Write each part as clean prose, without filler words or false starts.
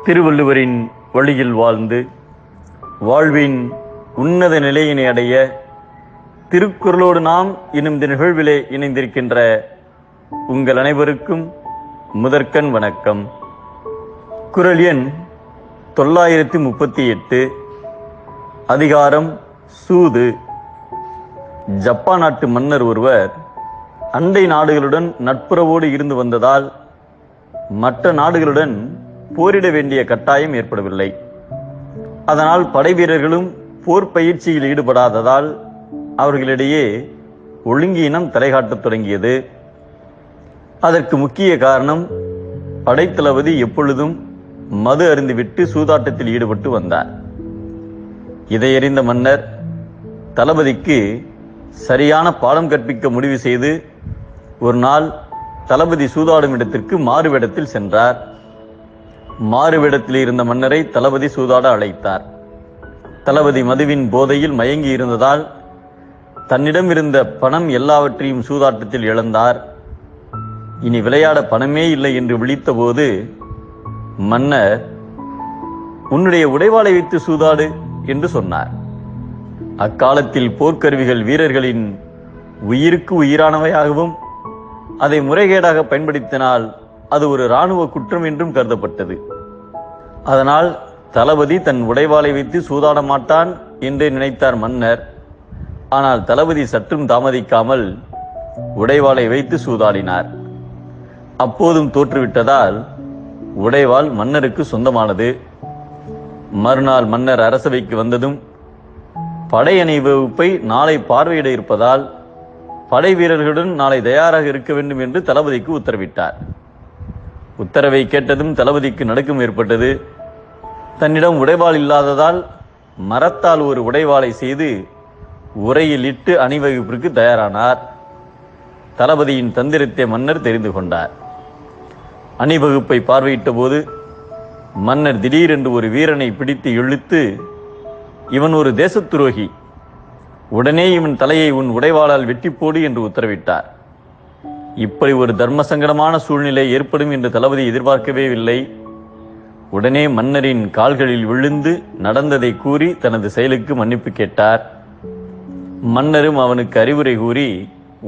திருவள்ளுவரின் வழியில் வாழ்ந்து வாழ்வின் உன்னத நிலையினை அடைய திருக்குறளோடு நாம் இன்னும் இந்த நிகழ்விலே இணைந்திருக்கின்ற உங்கள் அனைவருக்கும் முதற்கண் வணக்கம். குறள் எண் 938. அதிகாரம் சூது. ஜப்பான் நாட்டு மன்னர் ஒருவர் அண்டை நாடுகளுடன் நட்புறவோடு இருந்து வந்ததால் மற்ற நாடுகளுடன் போரிட வேண்டிய கட்டாயம் ஏற்படவில்லை. அதனால் படை வீரர்களும் போர் பயிற்சியில் ஈடுபடாததால் அவர்களிடையே ஒழுங்கீனம் தலைகாட்டத் தொடங்கியது. அதற்கு முக்கிய காரணம், படைத்தளபதி எப்பொழுதும் மது அருந்திவிட்டு சூதாட்டத்தில் ஈடுபட்டு வந்தார். இதையறிந்த மன்னர் தளபதிக்கு சரியான பாடம் கற்பிக்க முடிவு செய்து ஒரு நாள் தளபதி சூதாடும் இடத்திற்கு மாறுவேடத்தில் சென்றார். மாறுவேடத்தில் இருந்த மன்னரை தளபதி சூதாட அழைத்தார். தளபதி மதுவின் போதையில் மயங்கி இருந்ததால் தன்னிடம் இருந்த பணம் எல்லாவற்றையும் சூதாட்டத்தில் இழந்தார். இனி விளையாட பணமே இல்லை என்று விழித்த போது மன்னர், உன்னுடைய உடைவாளை வைத்து சூதாடு என்று சொன்னார். அக்காலத்தில் போர்க்கருவிகள் வீரர்களின் உயிருக்கு உயிரானவையாகவும் அதை முறைகேடாக பயன்படுத்தினால் அது ஒரு இராணுவ குற்றம் என்றும் கருதப்பட்டது. அதனால் தளபதி தன் உடைவாளை வைத்து சூதாட மாட்டான் என்று நினைத்தார் மன்னர். ஆனால் தளபதி சற்றும் தாமதிக்காமல் உடைவாளை வைத்து சூதாடினார். அப்போதும் தோற்றுவிட்டதால் உடைவாள் மன்னருக்கு சொந்தமானது. மறுநாள் மன்னர் அரசவைக்கு வந்ததும் படை அணிவகுப்பை நாளை பார்வையிட இருப்பதால் படை வீரர்களுடன் நாளை தயாராக இருக்க வேண்டும் என்று தளபதிக்கு உத்தரவிட்டார். உத்தரவை கேட்டதும் தளபதிக்கு நடுக்கம் ஏற்பட்டது. தன்னிடம் உடைவாள் இல்லாததால் மரத்தால் ஒரு உடைவாளை செய்து உரையில் இட்டு அணிவகுப்பிற்கு தயாரானார். தளபதியின் தந்திரத்தை மன்னர் தெரிந்து கொண்டார். அணிவகுப்பை பார்வையிட்ட போது மன்னர் திடீரென்று ஒரு வீரனை பிடித்து இழுத்து, இவன் ஒரு தேச துரோகி, உடனே இவன் தலையை உன் உடைவாளால் வெட்டி போடு என்று உத்தரவிட்டார். இப்படி ஒரு தர்ம சங்கடமான சூழ்நிலை ஏற்படும் என்று தளபதி எதிர்பார்க்கவே இல்லை. உடனே மன்னரின் கால்களில் விழுந்து நடந்ததை கூறி தனது செயலுக்கு மன்னிப்பு கேட்டார். மன்னரும் அவனுக்கு அறிவுரை கூறி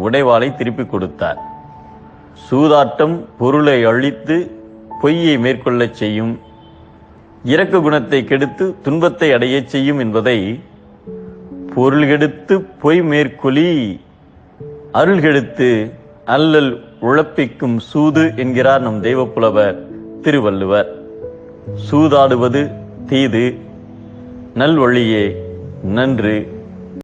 உடைவாளை திருப்பிக் கொடுத்தார். சூதாட்டம் பொருளை அழித்து பொய்யை மேற்கொள்ளச் செய்யும், இரக்க குணத்தை கெடுத்து துன்பத்தை அடையச் செய்யும் என்பதை பொருள் கெடுத்து பொய் மேற்கொளி அருள் கெடுத்து அல்லல் உழப்பிக்கும் சூது என்கிறார் நம் தெய்வப்புலவர் திருவள்ளுவர். சூதாடுவது தீது, நல்வழியே நன்று.